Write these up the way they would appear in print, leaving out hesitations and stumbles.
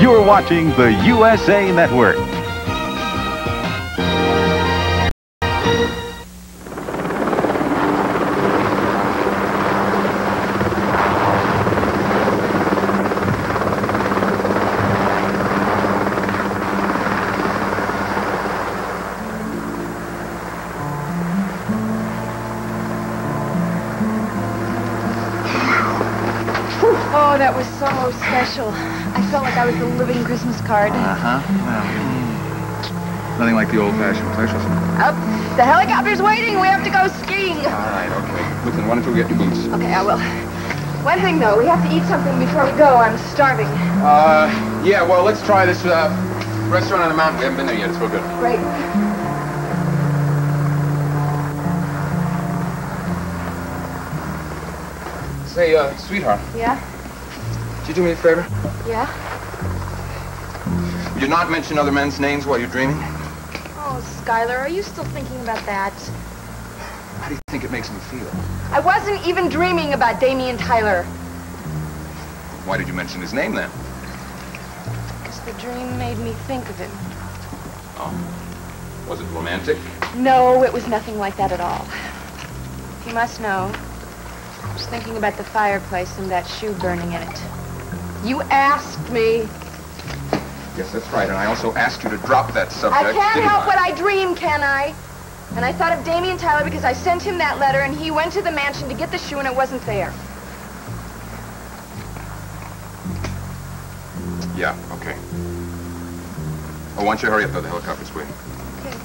You're watching the USA Network. Oh, that was so special. I felt like I was the living Christmas card. Uh-huh. Well, nothing like the old-fashioned pleasures. Up. The helicopter's waiting. We have to go skiing. All right, okay. Listen, why don't you get your boots? Okay, I will. One thing, though. We have to eat something before we go. I'm starving. Yeah, well, let's try this, restaurant on the mountain. We haven't been there yet. It's real good. Great. Say, sweetheart, Yeah? could you do me a favor? Yeah? Would you not mention other men's names while you're dreaming? Oh, Skylar, are you still thinking about that? How do you think it makes me feel? I wasn't even dreaming about Damian Tyler. Why did you mention his name, then? Because the dream made me think of him. Oh. Was it romantic? No, it was nothing like that at all. You must know. I was thinking about the fireplace and that shoe burning in it. You asked me. Yes, that's right. And I also asked you to drop that subject. I can't help what I dream, can I? And I thought of Damian Tyler because I sent him that letter and he went to the mansion to get the shoe and it wasn't there. Yeah, okay. Oh, why don't you hurry up, though? The helicopter's waiting. Okay.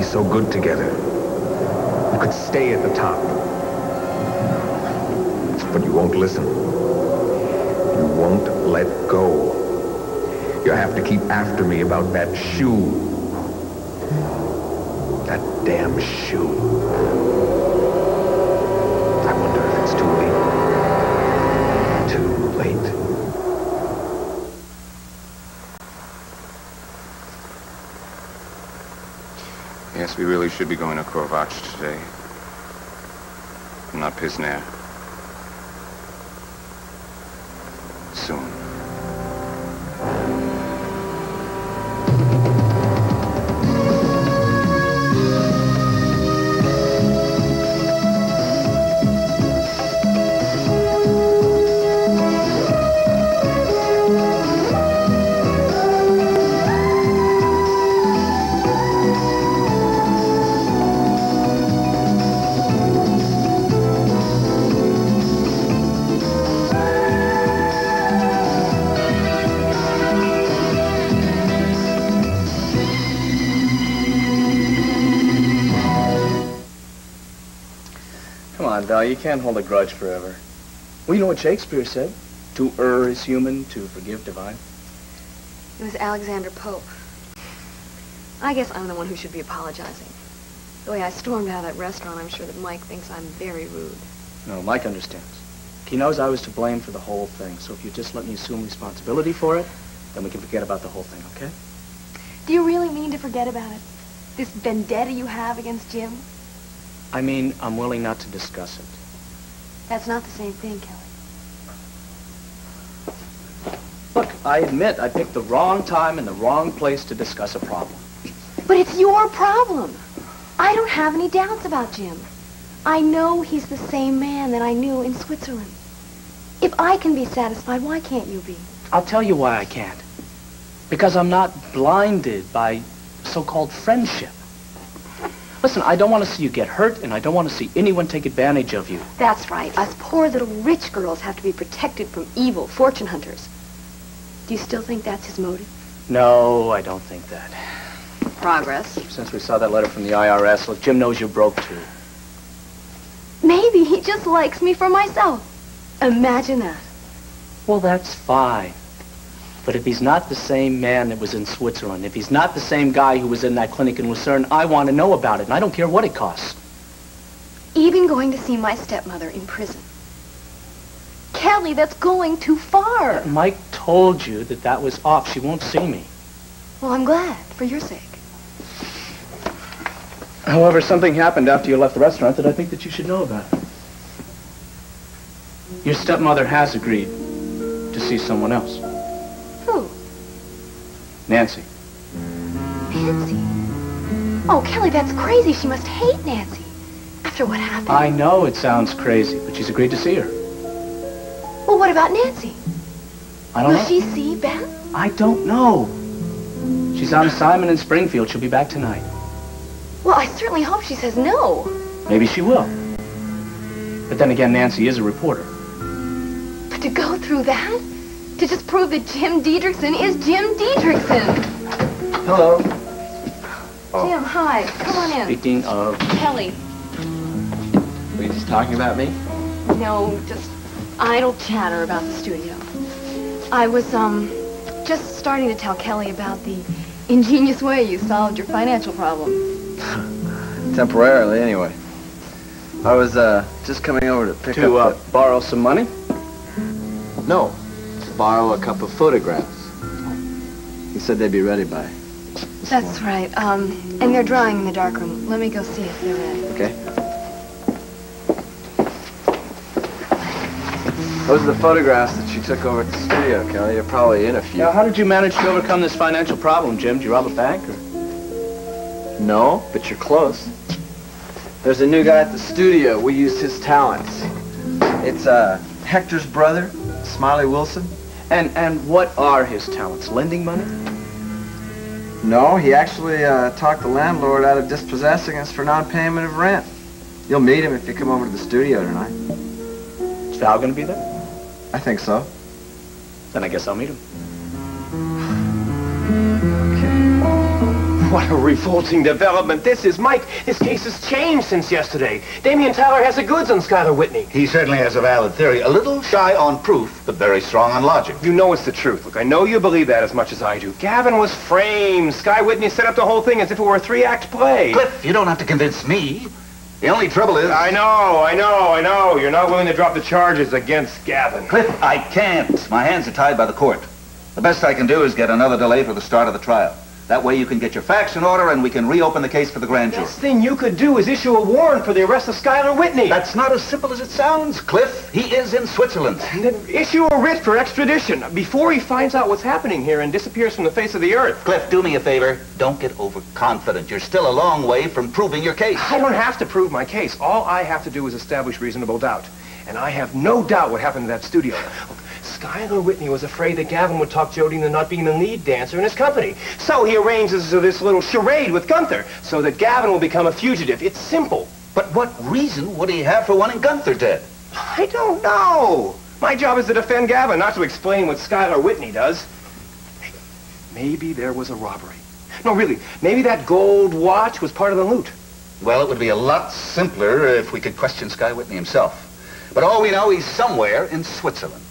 So good together. You could stay at the top. But you won't listen. You won't let go. You have to keep after me about that shoe. That damn shoe. I wonder if it's too late. Too late. Yes, we really should be going to Korvach today. Not Pisnair. Soon. No, you can't hold a grudge forever. Well, you know what Shakespeare said? To err is human, to forgive divine. It was Alexander Pope. I guess I'm the one who should be apologizing. The way I stormed out of that restaurant, I'm sure that Mike thinks I'm very rude. No, Mike understands. He knows I was to blame for the whole thing, so if you just let me assume responsibility for it, then we can forget about the whole thing, okay? Do you really mean to forget about it? This vendetta you have against Jim? I mean, I'm willing not to discuss it. That's not the same thing, Kelly. Look, I admit I picked the wrong time and the wrong place to discuss a problem. But it's your problem. I don't have any doubts about Jim. I know he's the same man that I knew in Switzerland. If I can be satisfied, why can't you be? I'll tell you why I can't. Because I'm not blinded by so-called friendship. Listen, I don't want to see you get hurt, and I don't want to see anyone take advantage of you. That's right. Us poor little rich girls have to be protected from evil fortune hunters. Do you still think that's his motive? No, I don't think that. Progress. Since we saw that letter from the IRS, look, Jim knows you're broke, too. Maybe he just likes me for myself. Imagine that. Well, that's fine. But if he's not the same man that was in Switzerland, if he's not the same guy who was in that clinic in Lucerne, I want to know about it, and I don't care what it costs. Even going to see my stepmother in prison. Kelly, that's going too far. Mike told you that that was off. She won't see me. Well, I'm glad, for your sake. However, something happened after you left the restaurant that I think that you should know about. Your stepmother has agreed to see someone else. Who? Nancy. Nancy? Oh, Kelly, that's crazy. She must hate Nancy. After what happened. I know it sounds crazy, but she's agreed to see her. Well, what about Nancy? I don't know. Will she see Beth? I don't know. She's on assignment in Springfield. She'll be back tonight. Well, I certainly hope she says no. Maybe she will. But then again, Nancy is a reporter. But to go through that? To just prove that Jim Diedrichson is Jim Diedrichson. Hello. Jim, hi. Come on in. Speaking of... Kelly. Were you just talking about me? No, just idle chatter about the studio. I was, just starting to tell Kelly about the ingenious way you solved your financial problem. Temporarily, anyway. I was, just coming over to pick up the... borrow some money? No, to borrow a couple of photographs. He said they'd be ready by... That's right. And they're drying in the darkroom. Let me go see if they're ready. Okay. Those are the photographs that you took over at the studio, Kelly. You're probably in a few. Now, how did you manage to overcome this financial problem, Jim? Did you rob a bank, or...? No, but you're close. There's a new guy at the studio. We used his talents. It's, Hector's brother, Smiley Wilson. And what are his talents? Lending money? No, he actually, talked the landlord out of dispossessing us for non-payment of rent. You'll meet him if you come over to the studio tonight. Is Val going to be there? I think so. Then I guess I'll meet him. What a revolting development this is. Mike, this case has changed since yesterday. Damian Tyler has the goods on Skylar Whitney. He certainly has a valid theory. A little shy on proof, but very strong on logic. You know it's the truth. Look, I know you believe that as much as I do. Gavin was framed. Sky Whitney set up the whole thing as if it were a 3-act play. Cliff, you don't have to convince me. The only trouble is... I know. You're not willing to drop the charges against Gavin. Cliff, I can't. My hands are tied by the court. The best I can do is get another delay for the start of the trial. That way you can get your facts in order and we can reopen the case for the grand jury. The best thing you could do is issue a warrant for the arrest of Skylar Whitney. That's not as simple as it sounds, Cliff. He is in Switzerland. And then issue a writ for extradition before he finds out what's happening here and disappears from the face of the earth. Cliff, do me a favor. Don't get overconfident. You're still a long way from proving your case. I don't have to prove my case. All I have to do is establish reasonable doubt. And I have no doubt what happened in that studio. Look, Skylar Whitney was afraid that Gavin would talk Jody into not being the lead dancer in his company. So he arranges this little charade with Gunther so that Gavin will become a fugitive. It's simple. But what reason would he have for wanting Gunther dead? I don't know. My job is to defend Gavin, not to explain what Skylar Whitney does. Hey, maybe there was a robbery. No, really, maybe that gold watch was part of the loot. Well, it would be a lot simpler if we could question Sky Whitney himself. But all we know, he's somewhere in Switzerland.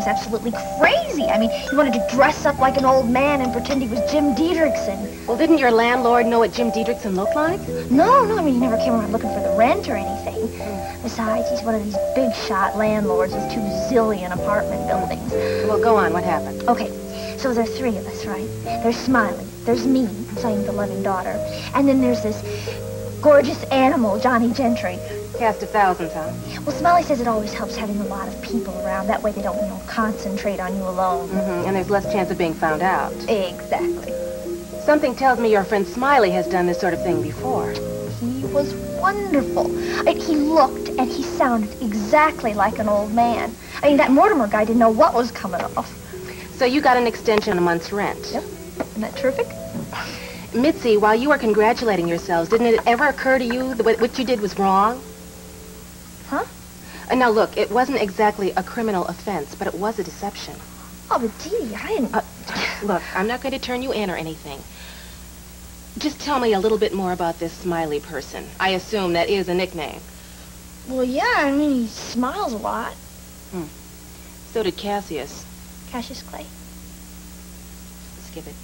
Absolutely crazy. I mean, he wanted to dress up like an old man and pretend he was Jim Diedrichson. Well, didn't your landlord know what Jim Diedrichson looked like? No, I mean, he never came around looking for the rent or anything. Besides, he's one of these big-shot landlords with 2 zillion apartment buildings. Well, go on. What happened? Okay, so there are 3 of us, right? There's Smiley. There's me, playing the loving daughter. And then there's this gorgeous animal, Johnny Gentry. Cast of thousands, huh? Well, Smiley says it always helps having a lot of people around. That way they don't, concentrate on you alone. And there's less chance of being found out. Exactly. Something tells me your friend Smiley has done this sort of thing before. He was wonderful. He looked and he sounded exactly like an old man. I mean, that Mortimer guy didn't know what was coming off. So you got an extension a month's rent? Yep. Isn't that terrific? Mitzi, while you were congratulating yourselves, didn't it ever occur to you that what you did was wrong? Huh? Now, look, it wasn't exactly a criminal offense, but it was a deception. Oh, but Dee, I didn't... Look, I'm not going to turn you in or anything. Just tell me a little bit more about this Smiley person. I assume that is a nickname. Well, yeah, I mean, he smiles a lot. So did Cassius. Cassius Clay. Skip it.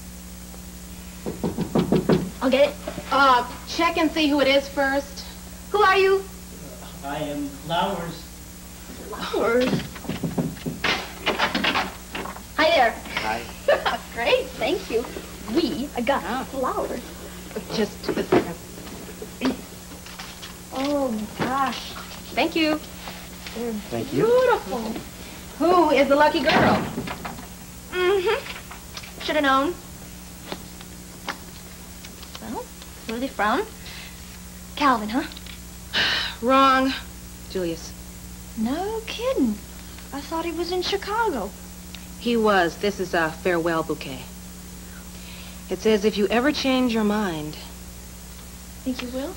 I'll get it. Check and see who it is first. Who are you? I am Flowers. Flowers? Hi there. Hi. Great, thank you. I got flowers. Just a second. Oh, my gosh. Thank you. They're Thank you. beautiful. Who is the lucky girl? Should have known. Well, where are they from? Calvin, huh? Wrong. Julius. No kidding. I thought he was in Chicago. He was. This is a farewell bouquet. It says, if you ever change your mind... Think you will?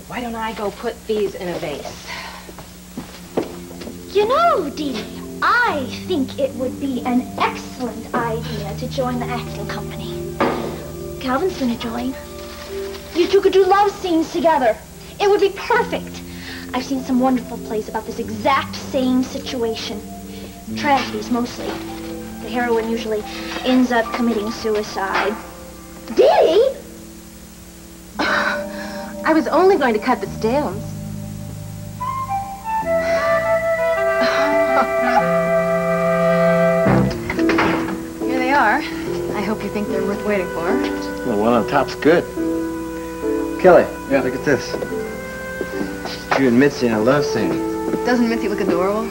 Why don't I go put these in a vase? You know, Dee Dee, I think it would be an excellent idea to join the acting company. Calvin's gonna join. You 2 could do love scenes together. It would be perfect. I've seen some wonderful plays about this exact same situation. Tragedies, mostly. The heroine usually ends up committing suicide. Dee Dee? I was only going to cut the stems. Here they are. I hope you think they're worth waiting for. The one on top's good. Kelly, look at this. You and Mitzi in a love scene. Doesn't Mitzi look adorable?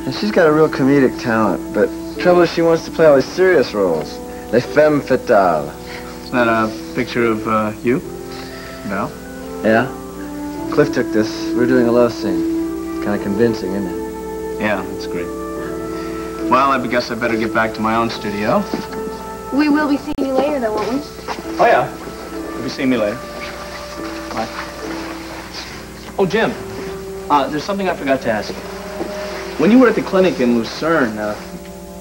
And she's got a real comedic talent, but the trouble is she wants to play all these serious roles. Les femmes fatales. Is that a picture of you? Val? Yeah. Cliff took this. We're doing a love scene. Kind of convincing, isn't it? Yeah, that's great. Well, I guess I better get back to my own studio. We will be seeing you later, though, won't we? Oh, yeah. You'll be seeing me later. Bye. Oh, Jim. There's something I forgot to ask you. When you were at the clinic in Lucerne,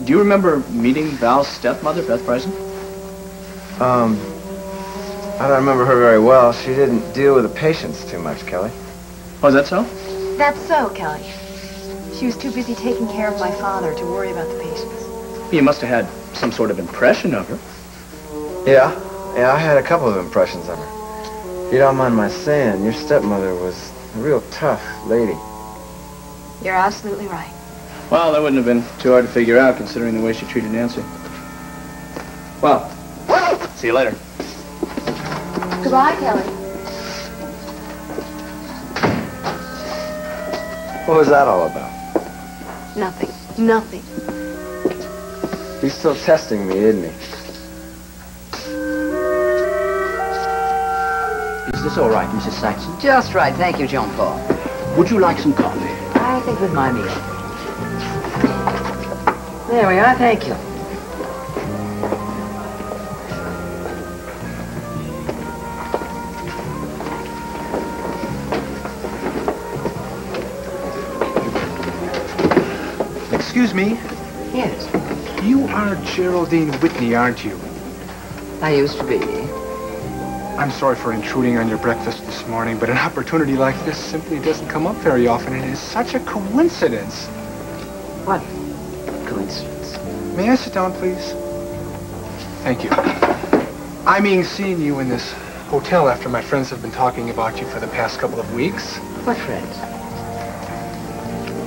do you remember meeting Val's stepmother, Beth Bryson? I don't remember her very well. She didn't deal with the patients too much, Kelly. Oh, is that so? That's so, Kelly. She was too busy taking care of my father to worry about the patients. You must have had some sort of impression of her. Yeah, I had a couple of impressions of her. If you don't mind my saying, your stepmother was a real tough lady. You're absolutely right. Well, that wouldn't have been too hard to figure out, considering the way she treated Nancy. Well, see you later. Goodbye, Kelly. What was that all about? Nothing. Nothing. He's still testing me, isn't he? Is this all right, Mrs. Saxon? Just right. Thank you, Jean-Paul. Would you like some coffee? I think with my meal. There we are. Thank you. Excuse me? Yes. You are Geraldine Whitney, aren't you? I used to be. I'm sorry for intruding on your breakfast this morning, but an opportunity like this simply doesn't come up very often. It is such a coincidence. What coincidence? May I sit down, please? Thank you. I mean, seeing you in this hotel after my friends have been talking about you for the past couple of weeks. What friends?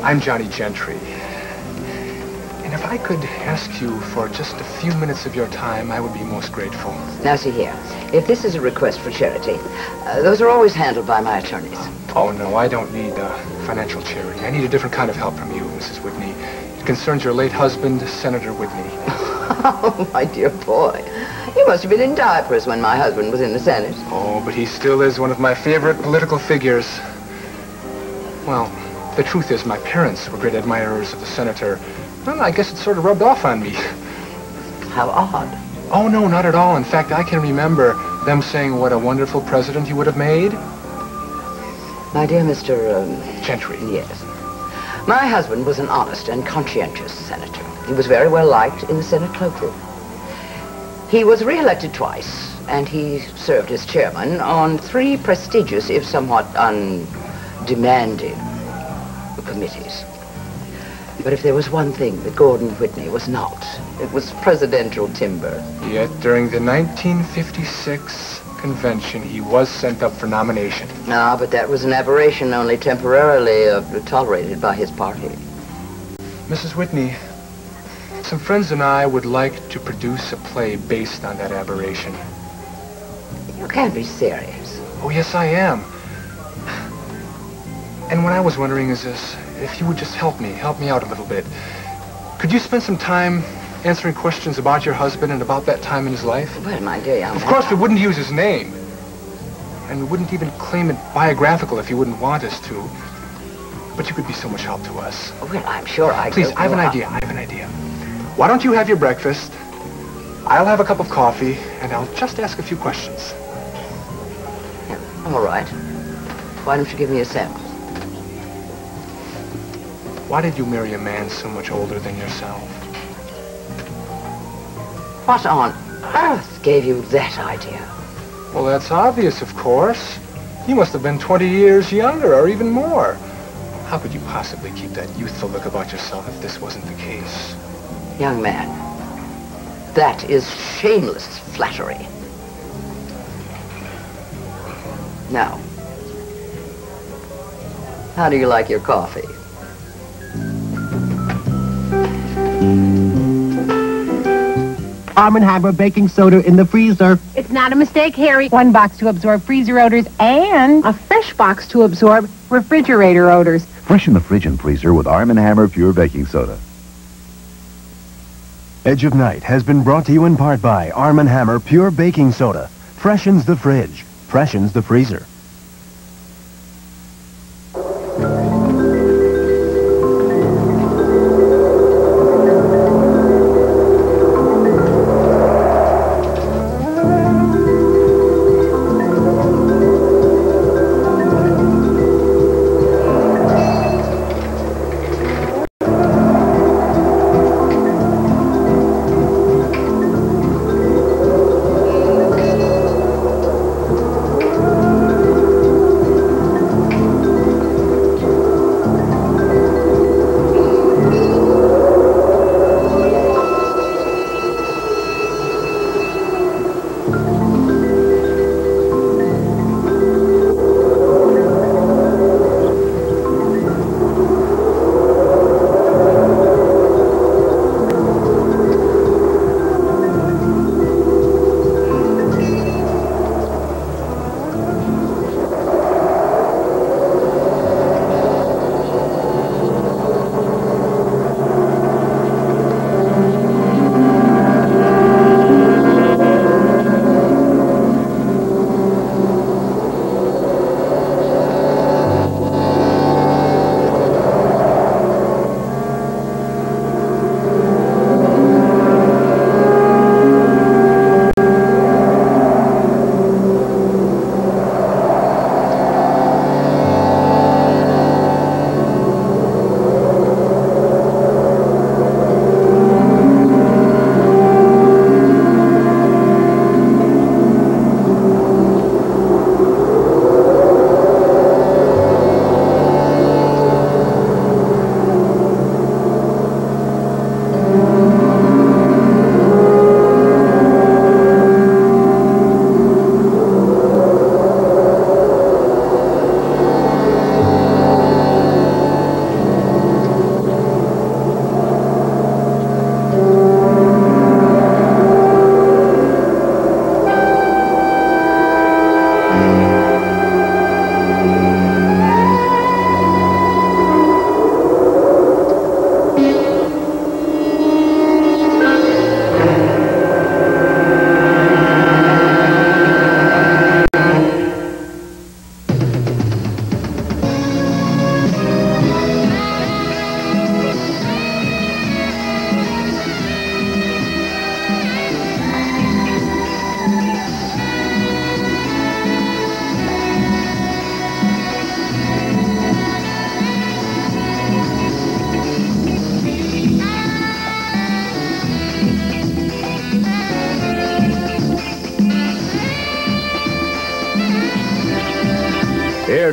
I'm Johnny Gentry. And if I could ask you for just a few minutes of your time, I would be most grateful. Now, see here. If this is a request for charity, those are always handled by my attorneys. Oh, no, I don't need financial charity. I need a different kind of help from you, Mrs. Whitney. It concerns your late husband, Senator Whitney. Oh, my dear boy. You must have been in diapers when my husband was in the Senate. Oh, but he still is one of my favorite political figures. Well, the truth is my parents were great admirers of the senator. Well, I guess it sort of rubbed off on me. How odd. Oh, no, not at all. In fact, I can remember them saying what a wonderful president you would have made. My dear Mr. Gentry. Yes. My husband was an honest and conscientious senator. He was very well liked in the Senate cloakroom. He was re-elected twice, and he served as chairman on 3 prestigious, if somewhat undemanding, committees. But if there was one thing that Gordon Whitney was not, it was presidential timber. Yet during the 1956 convention, he was sent up for nomination. Ah, but that was an aberration only temporarily tolerated by his party. Mrs. Whitney, some friends and I would like to produce a play based on that aberration. You can't be serious. Oh, yes, I am. And what I was wondering is this, if you would just help me out a little bit. Could you spend some time answering questions about your husband and about that time in his life? Well, my dear young man. Of course, we wouldn't use his name. And we wouldn't even claim it biographical if you wouldn't want us to. But you could be so much help to us. Well, I'm sure I could. Please, I have an idea. Why don't you have your breakfast? I'll have a cup of coffee, and I'll just ask a few questions. Yeah, all right. Why don't you give me a sample? Why did you marry a man so much older than yourself? What on earth gave you that idea? Well, that's obvious, of course. You must have been 20 years younger, or even more. How could you possibly keep that youthful look about yourself if this wasn't the case? Young man, that is shameless flattery. Now, how do you like your coffee? Arm & Hammer baking soda in the freezer. It's not a mistake, Harry. 1 box to absorb freezer odors and a fresh box to absorb refrigerator odors. Freshen the fridge and freezer with Arm & Hammer Pure Baking Soda. Edge of Night has been brought to you in part by Arm & Hammer Pure Baking Soda. Freshens the fridge, freshens the freezer.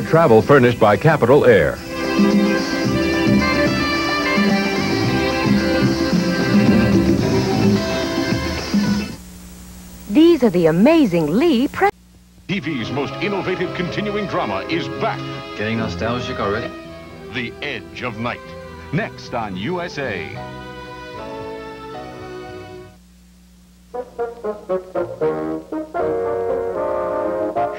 travel furnished by Capital Air. These are the amazing Lee TV's most innovative continuing drama is back. Getting nostalgic already? The Edge of Night. Next on USA.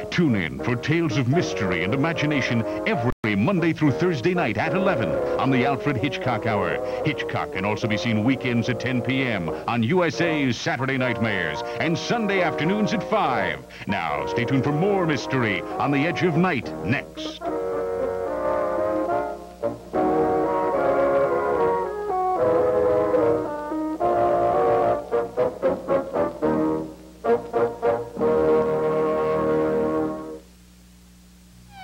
Tune in for tales of mystery and imagination every Monday through Thursday night at 11 on the Alfred Hitchcock Hour. Hitchcock can also be seen weekends at 10 p.m. on USA's Saturday Nightmares and Sunday afternoons at 5. Now, stay tuned for more mystery on The Edge of Night next.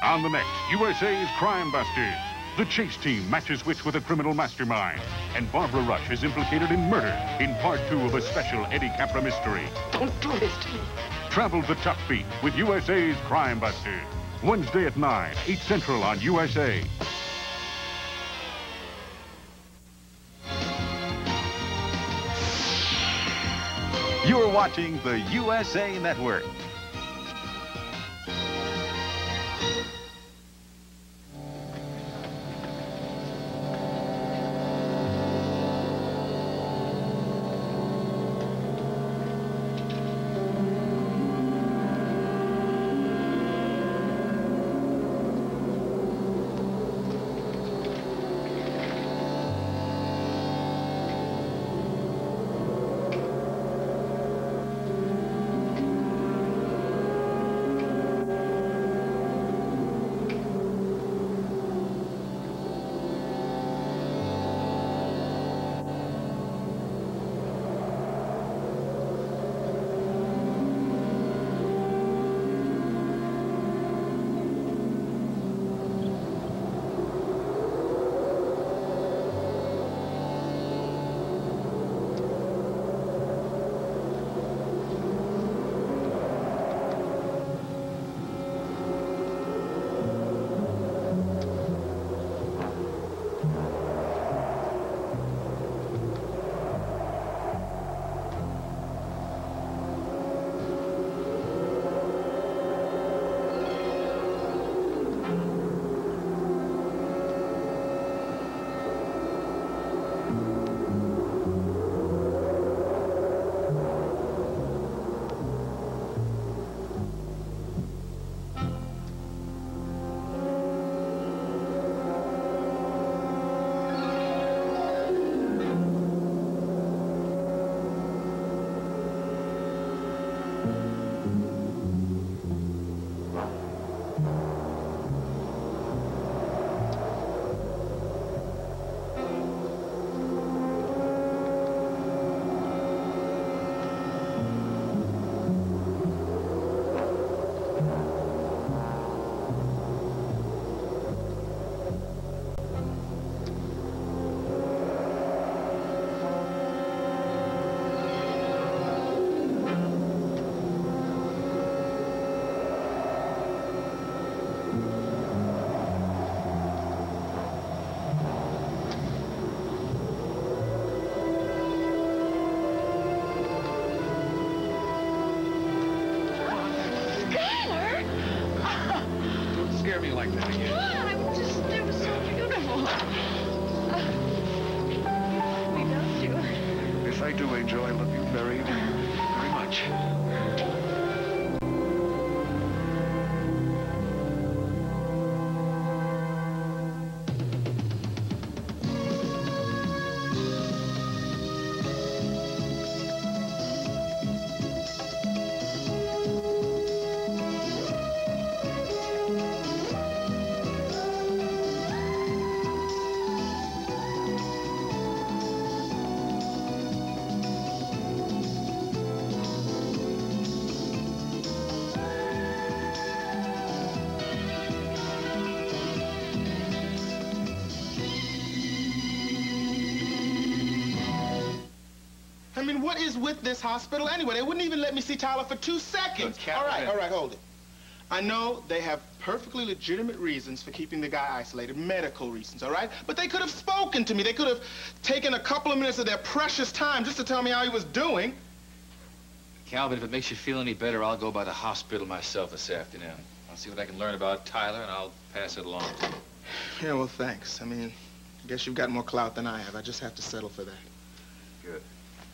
On the next, USA's Crime Busters. The chase team matches wits with a criminal mastermind. And Barbara Rush is implicated in murder in part 2 of a special Eddie Capra mystery. Don't do this to me. Travel the tough beat with USA's Crime Busters. Wednesday at 9, 8 Central on USA. You're watching the USA Network. I mean, what is with this hospital anyway? They wouldn't even let me see Tyler for 2 seconds. All right, hold it. I know they have perfectly legitimate reasons for keeping the guy isolated, medical reasons, all right? But they could have spoken to me. They could have taken a couple of minutes of their precious time just to tell me how he was doing. Calvin, if it makes you feel any better, I'll go by the hospital myself this afternoon. I'll see what I can learn about Tyler, and I'll pass it along to you. Yeah, well, thanks. I mean, I guess you've got more clout than I have. I just have to settle for that. Good.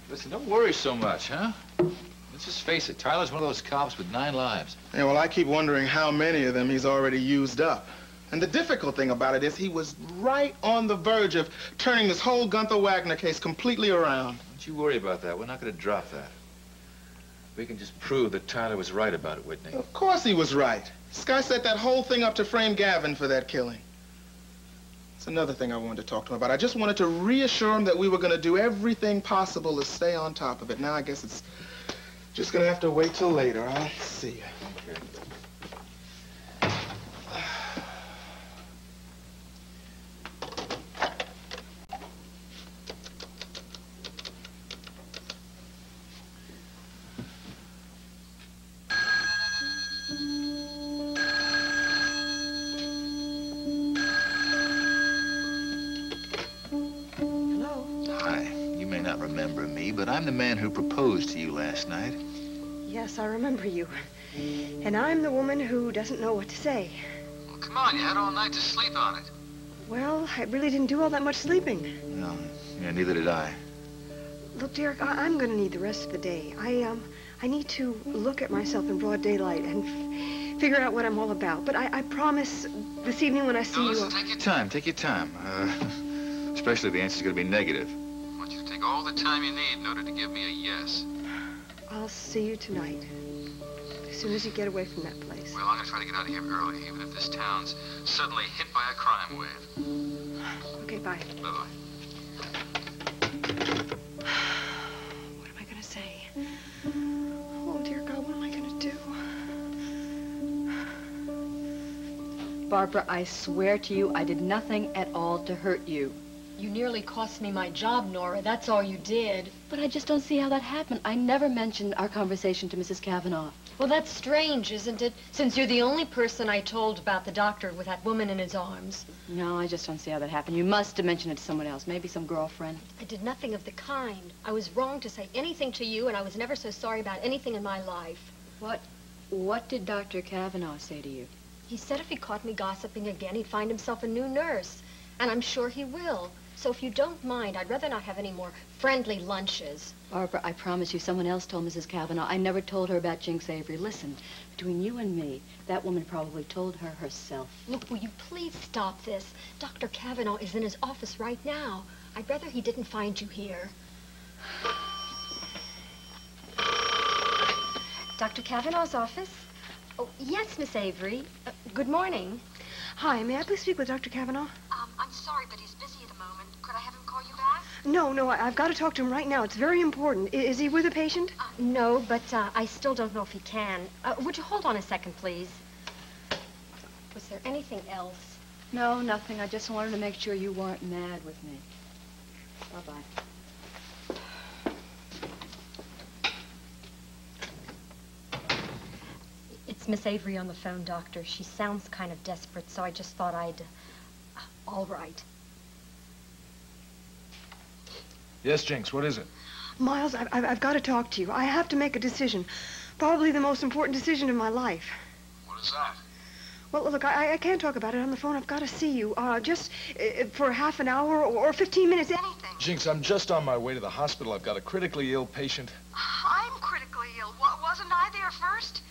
Listen, don't worry so much, huh? Let's just face it, Tyler's one of those cops with 9 lives. Yeah, well, I keep wondering how many of them he's already used up. And the difficult thing about it is he was right on the verge of turning this whole Gunther Wagner case completely around. Don't you worry about that. We're not going to drop that. We can just prove that Tyler was right about it, Whitney. Of course he was right. This guy set that whole thing up to frame Gavin for that killing. That's another thing I wanted to talk to him about. I just wanted to reassure him that we were going to do everything possible to stay on top of it. Now I guess it's just going to have to wait till later. I'll see you. Okay. Remember me, but I'm the man who proposed to you last night. Yes, I remember you. And I'm the woman who doesn't know what to say. Well, come on, you had all night to sleep on it. Well, I really didn't do all that much sleeping. No, yeah, neither did I. Look, Derek, I'm going to need the rest of the day. I need to look at myself in broad daylight and figure out what I'm all about. But I promise this evening when I see you... Listen, take your time, take your time. Especially if the answer's going to be negative. Take all the time you need in order to give me a yes. I'll see you tonight. As soon as you get away from that place. Well, I'm going to try to get out of here early, even if this town's suddenly hit by a crime wave. Okay, bye. Bye-bye. What am I going to say? Oh, dear God, what am I going to do? Barbara, I swear to you, I did nothing at all to hurt you. You nearly cost me my job, Nora. That's all you did. But I just don't see how that happened. I never mentioned our conversation to Mrs. Kavanaugh. Well, that's strange, isn't it? Since you're the only person I told about the doctor with that woman in his arms. No, I just don't see how that happened. You must have mentioned it to someone else, maybe some girlfriend. I did nothing of the kind. I was wrong to say anything to you, and I was never so sorry about anything in my life. What did Dr. Kavanaugh say to you? He said if he caught me gossiping again, he'd find himself a new nurse. And I'm sure he will. So if you don't mind, I'd rather not have any more friendly lunches. Barbara, I promise you, someone else told Mrs. Kavanaugh. I never told her about Jinx Avery. Listen, between you and me, that woman probably told her herself. Look, will you please stop this? Dr. Kavanaugh is in his office right now. I'd rather he didn't find you here. Dr. Kavanaugh's office? Oh, yes, Miss Avery. Good morning. Hi, may I please speak with Dr. Kavanaugh? I'm sorry, but he's busy at the moment. Could I have him call you back? No, I've got to talk to him right now. It's very important. Is he with a patient? No, but I still don't know if he can. Would you hold on a second, please? Was there anything else? No, nothing. I just wanted to make sure you weren't mad with me. Bye-bye. It's Miss Avery on the phone, Doctor. She sounds kind of desperate, so I just thought I'd... all right. Yes, Jinx, what is it? Miles, I've got to talk to you. I have to make a decision. Probably the most important decision of my life. What is that? Well, look, I can't talk about it on the phone. I've got to see you. Just for half an hour or 15 minutes, anything. Jinx, I'm just on my way to the hospital. I've got a critically ill patient. I'm critically ill. Wasn't I there first?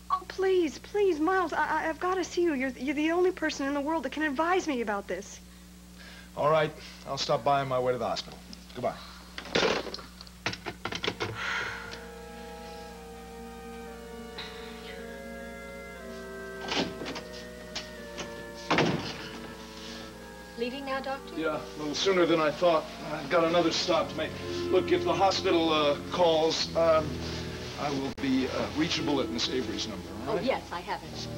Oh, please, Miles, I've got to see you. You're the only person in the world that can advise me about this. All right, I'll stop by on my way to the hospital. Goodbye. Leaving now, Doctor? Yeah, a little sooner than I thought. I've got another stop to make. Look, if the hospital calls, I will be reachable at Miss Avery's number, all right? Oh, yes, I have it.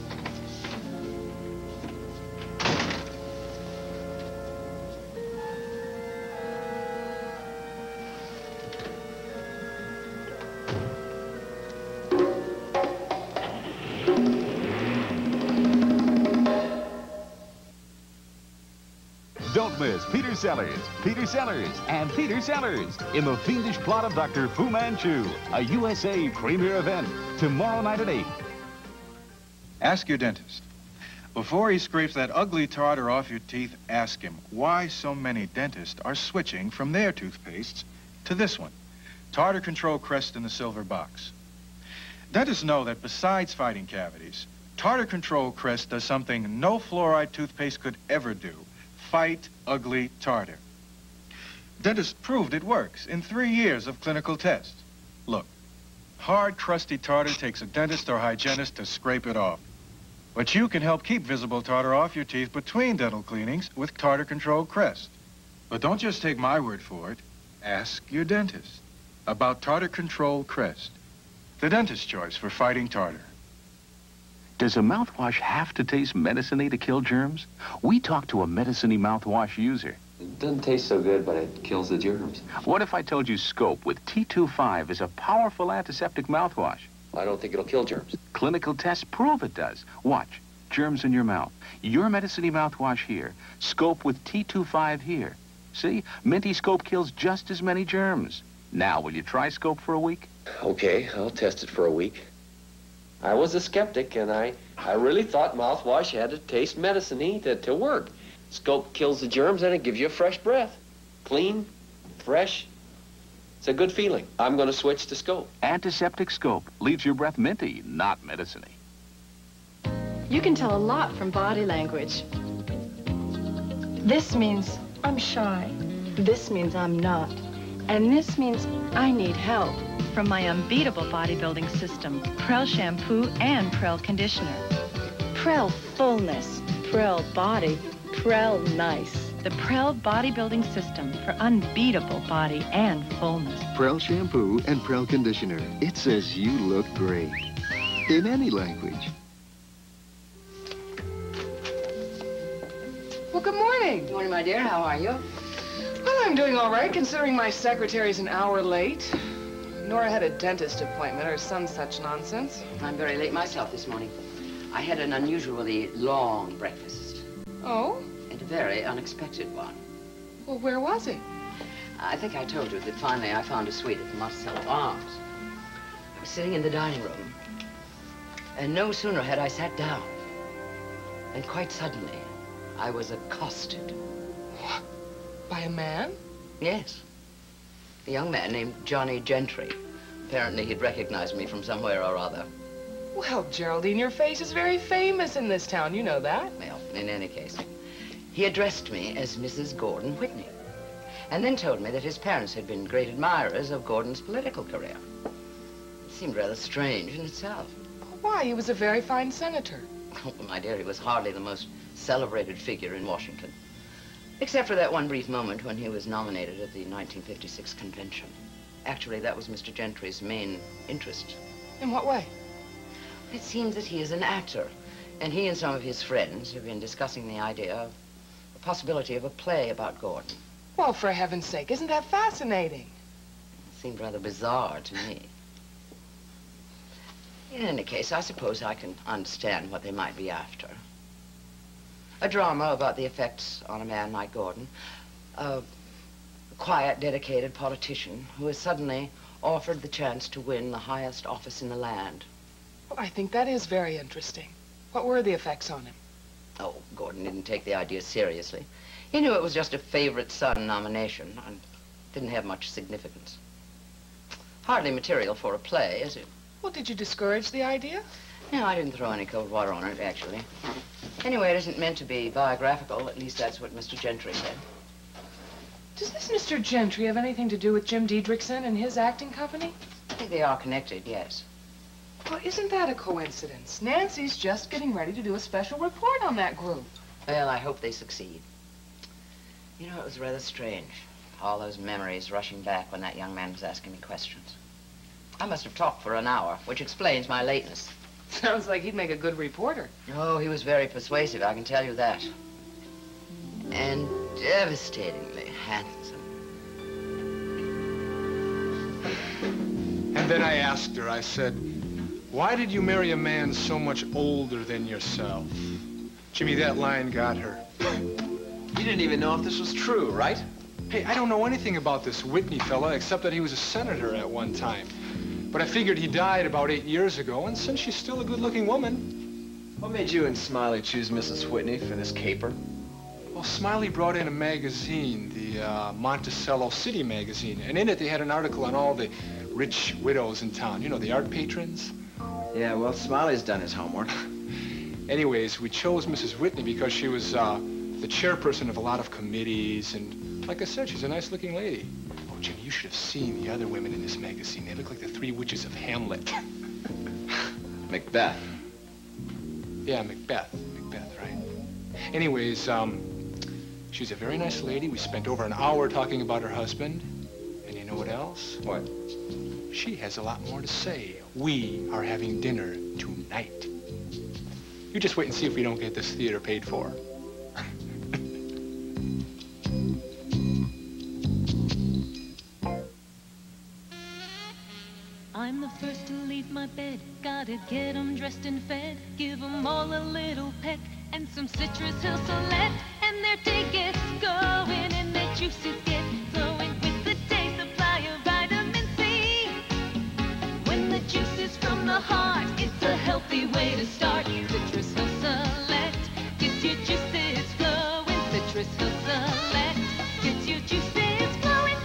Don't miss Peter Sellers, and Peter Sellers in the fiendish plot of Dr. Fu Manchu, a USA premiere event, tomorrow night at 8. Ask your dentist. Before he scrapes that ugly tartar off your teeth, ask him why so many dentists are switching from their toothpastes to this one, Tartar Control Crest in the silver box. Dentists know that besides fighting cavities, Tartar Control Crest does something no fluoride toothpaste could ever do: fight ugly tartar. Dentists proved it works in 3 years of clinical tests. Look, hard, crusty tartar takes a dentist or hygienist to scrape it off. But you can help keep visible tartar off your teeth between dental cleanings with Tartar Control Crest. But don't just take my word for it. Ask your dentist about Tartar Control Crest, the dentist's choice for fighting tartar. Does a mouthwash have to taste medicine-y to kill germs? We talked to a medicine-y mouthwash user. It doesn't taste so good, but it kills the germs. What if I told you Scope with T25 is a powerful antiseptic mouthwash? I don't think it'll kill germs. Clinical tests prove it does. Watch. Germs in your mouth. Your medicine-y mouthwash here. Scope with T25 here. See? Minty Scope kills just as many germs. Now, will you try Scope for a week? Okay, I'll test it for a week. I was a skeptic, and I really thought mouthwash had to taste medicine-y to work. Scope kills the germs, and it gives you a fresh breath. Clean, fresh. It's a good feeling. I'm going to switch to Scope. Antiseptic Scope leaves your breath minty, not medicine-y. You can tell a lot from body language. This means I'm shy. This means I'm not. And this means I need help. From my unbeatable bodybuilding system, Prel shampoo and Prel conditioner. Prel fullness, Prel body, Prel nice. The Prel bodybuilding system for unbeatable body and fullness. Prel shampoo and Prel conditioner. It says you look great. In any language. Well, good morning. Good morning, my dear. How are you? Well, I'm doing all right, considering my secretary's an hour late. Nora had a dentist appointment or some such nonsense. I'm very late myself this morning. I had an unusually long breakfast. Oh? And a very unexpected one. Well, where was it? I think I told you that finally I found a suite at the Monticello Arms. I was sitting in the dining room, and no sooner had I sat down, and quite suddenly, I was accosted. What? By a man? Yes. A young man named Johnny Gentry. Apparently he'd recognized me from somewhere or other. Well, Geraldine, your face is very famous in this town. You know that. Well, in any case, he addressed me as Mrs. Gordon Whitney, and then told me that his parents had been great admirers of Gordon's political career. It seemed rather strange in itself. Why? He was a very fine senator. Oh, my dear, he was hardly the most celebrated figure in Washington, except for that one brief moment when he was nominated at the 1956 convention. Actually, that was Mr. Gentry's main interest. In what way? It seems that he is an actor, and he and some of his friends have been discussing the idea of the possibility of a play about Gordon. Well, for heaven's sake, isn't that fascinating? It seemed rather bizarre to me. In any case, I suppose I can understand what they might be after. A drama about the effects on a man like Gordon. A quiet, dedicated politician who is suddenly offered the chance to win the highest office in the land. Well, I think that is very interesting. What were the effects on him? Oh, Gordon didn't take the idea seriously. He knew it was just a favorite son nomination and didn't have much significance. Hardly material for a play, is it? Well, did you discourage the idea? No, I didn't throw any cold water on it, actually. Anyway, it isn't meant to be biographical. At least that's what Mr. Gentry said. Does this Mr. Gentry have anything to do with Jim Diedrichson and his acting company? I think they are connected, yes. Well, isn't that a coincidence? Nancy's just getting ready to do a special report on that group. Well, I hope they succeed. You know, it was rather strange. All those memories rushing back when that young man was asking me questions. I must have talked for an hour, which explains my lateness. Sounds like he'd make a good reporter. Oh, he was very persuasive, I can tell you that. And devastatingly handsome. And then I asked her, I said, why did you marry a man so much older than yourself? Jimmy, that line got her. You didn't even know if this was true, right? Hey, I don't know anything about this Whitney fella, except that he was a senator at one time. But I figured he died about 8 years ago, and since she's still a good-looking woman... What made you and Smiley choose Mrs. Whitney for this caper? Well, Smiley brought in a magazine, the Monticello City magazine, and in it they had an article on all the rich widows in town. You know, the art patrons? Yeah, well, Smiley's done his homework. Anyways, we chose Mrs. Whitney because she was the chairperson of a lot of committees, and like I said, she's a nice-looking lady. Oh, Jimmy, you should have seen the other women in this magazine. They look like the three witches of Hamlet. Macbeth. Yeah, Macbeth. Macbeth, right. Anyways, she's a very nice lady. We spent over an hour talking about her husband. And you know what else? What? She has a lot more to say. We are having dinner tonight. You just wait and see if we don't get this theater paid for. I'm the first to leave my bed. Gotta get 'em dressed and fed. Give 'em all a little peck and some Citrus Hill Select. And their day gets going and their juices get flowing with the day supply of vitamin C. When the juice is from the heart, it's a healthy way to start. Citrus Hill Select gets your juices flowing. Citrus Hill Select gets your juices flowing.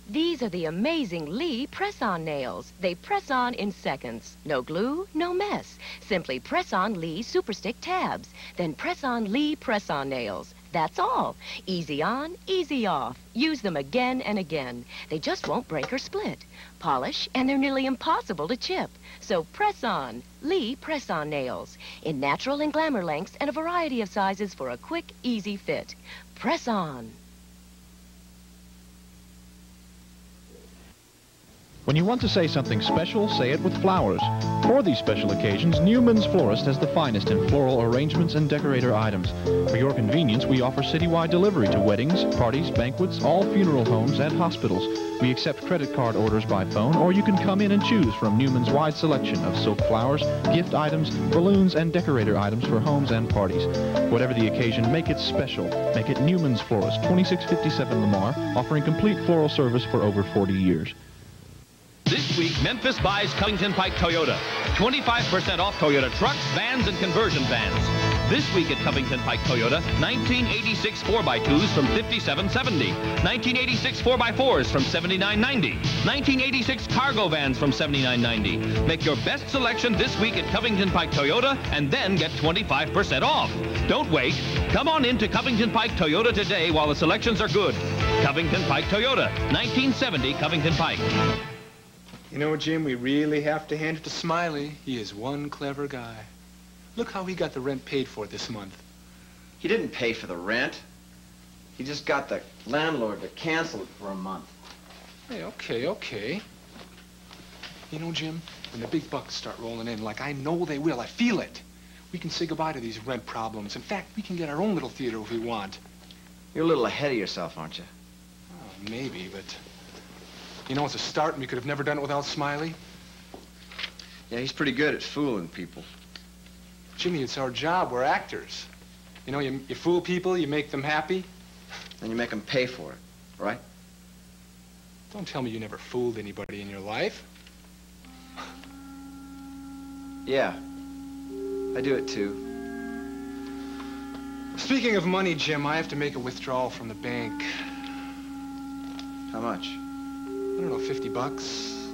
These are the amazing Lee press-on nails. They press on in seconds. No glue, no mess. Simply press on Lee Super Stick tabs. Then press on Lee press-on nails. That's all. Easy on, easy off. Use them again and again. They just won't break or split. Polish, and they're nearly impossible to chip. So press on Lee press-on nails. In natural and glamour lengths and a variety of sizes for a quick, easy fit. Press on. When you want to say something special, say it with flowers. For these special occasions, Newman's Florist has the finest in floral arrangements and decorator items. For your convenience, we offer citywide delivery to weddings, parties, banquets, all funeral homes, and hospitals. We accept credit card orders by phone, or you can come in and choose from Newman's wide selection of silk flowers, gift items, balloons, and decorator items for homes and parties. Whatever the occasion, make it special. Make it Newman's Florist, 2657 Lamar, offering complete floral service for over 40 years. This week, Memphis buys Covington Pike Toyota. 25% off Toyota trucks, vans, and conversion vans. This week at Covington Pike Toyota, 1986 4x2s from $57.70. 1986 4x4s from $79.90. 1986 cargo vans from $79.90. Make your best selection this week at Covington Pike Toyota and then get 25% off. Don't wait. Come on in to Covington Pike Toyota today while the selections are good. Covington Pike Toyota, 1970 Covington Pike. You know, Jim, we really have to hand it to Smiley. He is one clever guy. Look how he got the rent paid for this month. He didn't pay for the rent. He just got the landlord to cancel it for a month. Hey, okay. You know, Jim, when the big bucks start rolling in, like I know they will, I feel it, we can say goodbye to these rent problems. In fact, we can get our own little theater if we want. You're a little ahead of yourself, aren't you? Oh, maybe, but... You know, it's a start, and we could have never done it without Smiley. Yeah, he's pretty good at fooling people. Jimmy, it's our job. We're actors. You know, you fool people, you make them happy. And you make them pay for it, right? Don't tell me you never fooled anybody in your life. Yeah, I do it too. Speaking of money, Jim, I have to make a withdrawal from the bank. How much? I don't know, 50 bucks.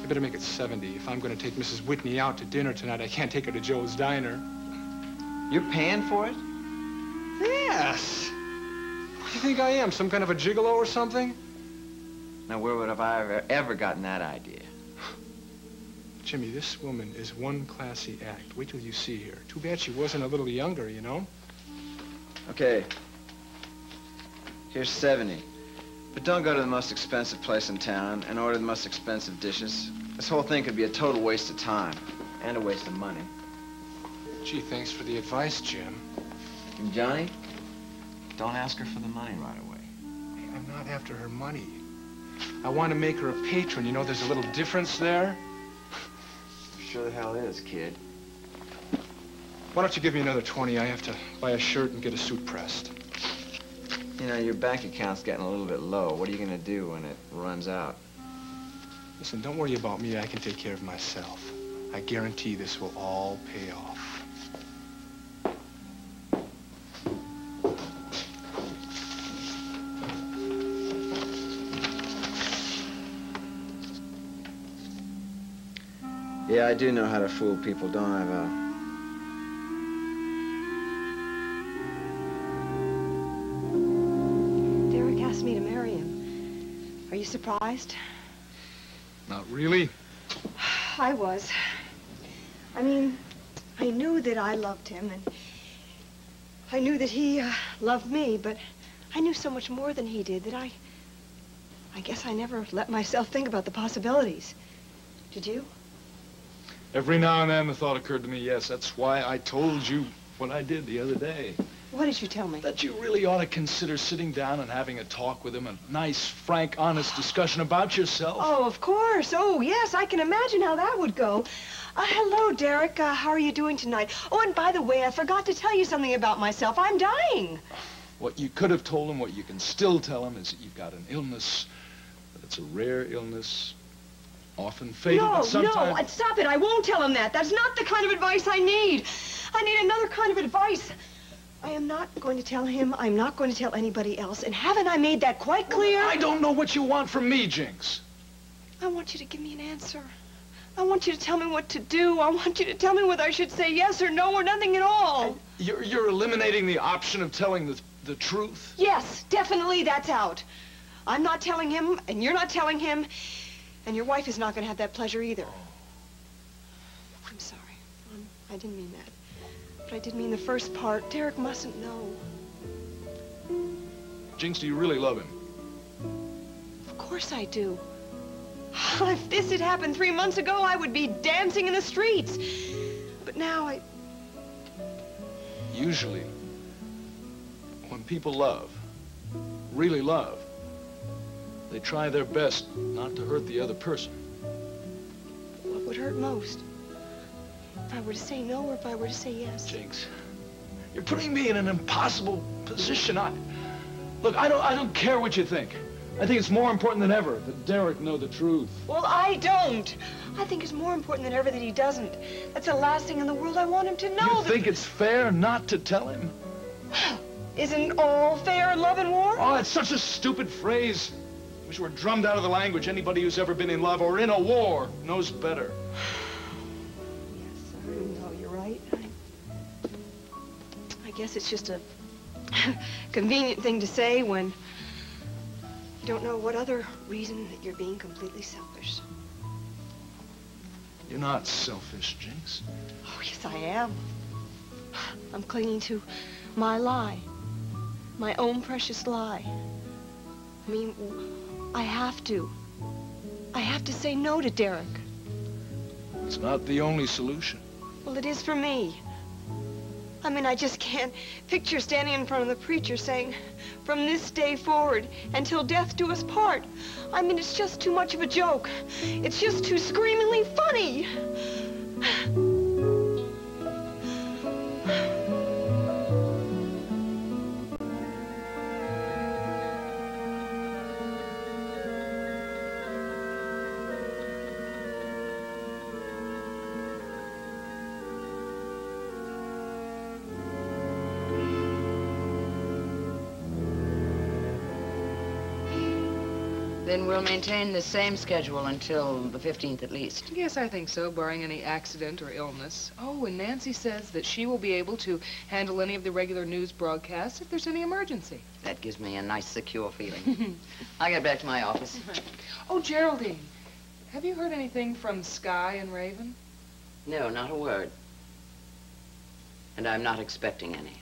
I better make it 70. If I'm going to take Mrs. Whitney out to dinner tonight, I can't take her to Joe's Diner. You're paying for it? Yes. What do you think I am, some kind of a gigolo or something? Now, where would have I ever gotten that idea? Jimmy, this woman is one classy act. Wait till you see her. Too bad she wasn't a little younger, you know? Okay. Here's 70. But don't go to the most expensive place in town and order the most expensive dishes. This whole thing could be a total waste of time and a waste of money. Gee, thanks for the advice, Jim. And Johnny, don't ask her for the money right away. Hey, I'm not after her money. I want to make her a patron. You know, there's a little difference there. Sure the hell is, kid. Why don't you give me another 20? I have to buy a shirt and get a suit pressed. You know, your bank account's getting a little bit low. What are you gonna do when it runs out? Listen, don't worry about me. I can take care of myself. I guarantee this will all pay off. Yeah, I do know how to fool people, don't I, Val? Derek asked me to marry him. Are you surprised? Not really. I was. I mean, I knew that I loved him, and I knew that he loved me, but I knew so much more than he did that I guess I never let myself think about the possibilities. Did you? Every now and then the thought occurred to me, yes, that's why I told you what I did the other day. What did you tell me? That you really ought to consider sitting down and having a talk with him, a nice, frank, honest discussion about yourself. Oh, of course. Oh, yes, I can imagine how that would go. Hello, Derek. How are you doing tonight? Oh, and by the way, I forgot to tell you something about myself. I'm dying. What you could have told him, what you can still tell him, is that you've got an illness, that it's a rare illness, often fatal, but sometimes... No, stop it. I won't tell him that. That's not the kind of advice I need. I need another kind of advice. I am not going to tell him. I'm not going to tell anybody else. And haven't I made that quite clear? Well, I don't know what you want from me, Jinx. I want you to give me an answer. I want you to tell me what to do. I want you to tell me whether I should say yes or no or nothing at all. You're eliminating the option of telling the truth? Yes, definitely that's out. I'm not telling him, and you're not telling him, and your wife is not going to have that pleasure either. I'm sorry. I didn't mean that. But I did mean the first part. Derek mustn't know. Jinx, do you really love him? Of course I do. If this had happened 3 months ago, I would be dancing in the streets. But now I... Usually, when people love, really love, they try their best not to hurt the other person. What would hurt most? If I were to say no or if I were to say yes? Jinx, you're putting me in an impossible position. Look, I don't care what you think. I think it's more important than ever that Derek know the truth. Well, I don't. I think it's more important than ever that he doesn't. That's the last thing in the world I want him to know. You think it's fair not to tell him? Isn't all fair in love and war? Oh, it's such a stupid phrase. Wish it were drummed out of the language. Anybody who's ever been in love or in a war knows better. Yes, no, you're right. I guess it's just a convenient thing to say when you don't know what other reason that you're being completely selfish. You're not selfish, Jinx. Oh, yes, I am. I'm clinging to my lie. My own precious lie. I mean, I have to. I have to say no to Derek. It's not the only solution. Well, it is for me. I mean, I just can't picture standing in front of the preacher saying, from this day forward, until death do us part. I mean, it's just too much of a joke. It's just too screamingly funny. Then we'll maintain the same schedule until the 15th at least. Yes, I think so, barring any accident or illness. Oh, and Nancy says that she will be able to handle any of the regular news broadcasts if there's any emergency. That gives me a nice, secure feeling. I'll get back to my office. Oh, Geraldine, have you heard anything from Sky and Raven? No, not a word. And I'm not expecting any.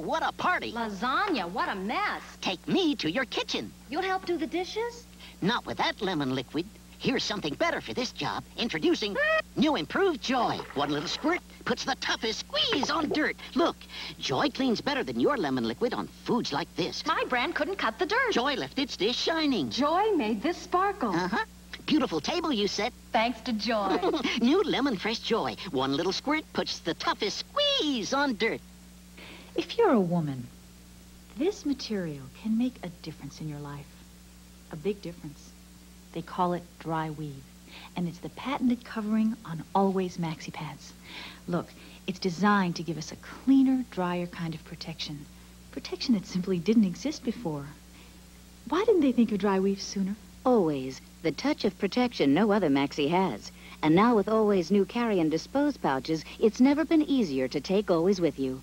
what a party. Lasagna, what a mess. Take me to your kitchen. You'll help do the dishes? Not with that lemon liquid. Here's something better for this job. Introducing new improved Joy. One little squirt puts the toughest squeeze on dirt. Look, Joy cleans better than your lemon liquid on foods like this. My brand couldn't cut the dirt. Joy left its dish shining. Joy made this sparkle. Uh-huh. Beautiful table you set. Thanks to Joy. New lemon fresh Joy. One little squirt puts the toughest squeeze on dirt. If you're a woman, this material can make a difference in your life. A big difference. They call it dry weave, and it's the patented covering on Always Maxi Pads. Look, it's designed to give us a cleaner, drier kind of protection. Protection that simply didn't exist before. Why didn't they think of dry weave sooner? Always. The touch of protection no other Maxi has. And now with Always new carry and dispose pouches, it's never been easier to take Always with you.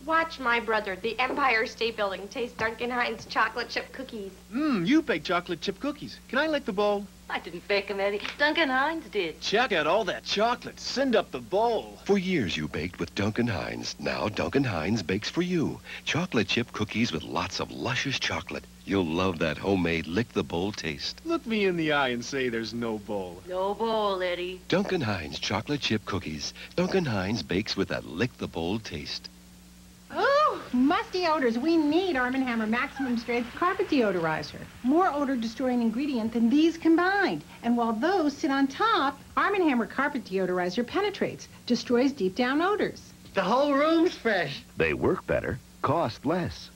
Watch my brother, the Empire State Building, taste Duncan Hines chocolate chip cookies. You baked chocolate chip cookies. Can I lick the bowl? I didn't bake them any. Duncan Hines did. Check out all that chocolate. Send up the bowl. For years you baked with Duncan Hines. Now Duncan Hines bakes for you. Chocolate chip cookies with lots of luscious chocolate. You'll love that homemade lick-the-bowl taste. Look me in the eye and say there's no bowl. No bowl, Eddie. Duncan Hines chocolate chip cookies. Duncan Hines bakes with that lick-the-bowl taste. Ooh, musty odors. We need Arm & Hammer Maximum Strength Carpet Deodorizer. More odor-destroying ingredient than these combined. And while those sit on top, Arm & Hammer Carpet Deodorizer penetrates, destroys deep-down odors. The whole room's fresh. They work better, cost less.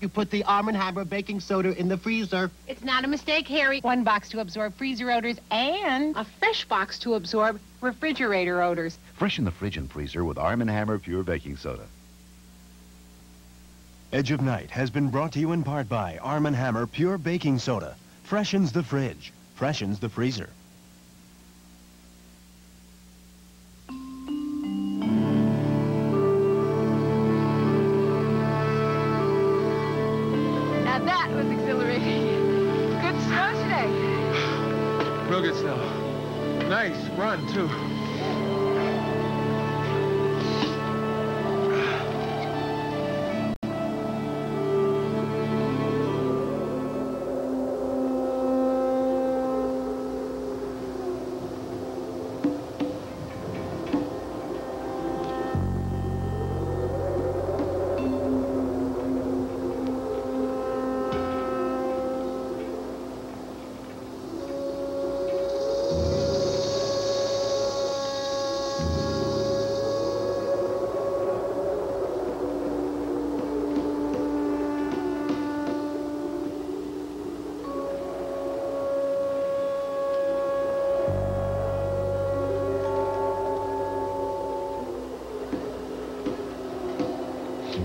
You put the Arm & Hammer baking soda in the freezer. It's not a mistake, Harry. One box to absorb freezer odors and a fresh box to absorb refrigerator odors. Freshen the fridge and freezer with Arm & Hammer Pure Baking Soda. Edge of Night has been brought to you in part by Arm & Hammer Pure Baking Soda. Freshens the fridge, freshens the freezer. Now that was exhilarating. Good snow today. Real good snow. Nice run, too.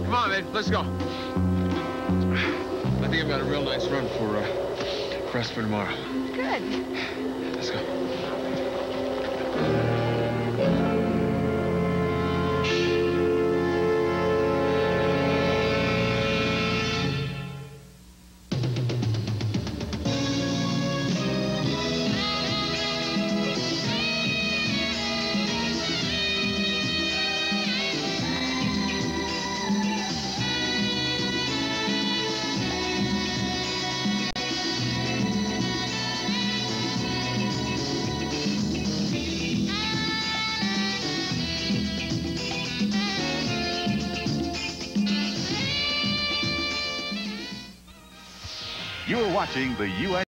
Come on, man, let's go. I think I've got a real nice run for us for tomorrow. Good. Let's go. You're watching the U.S.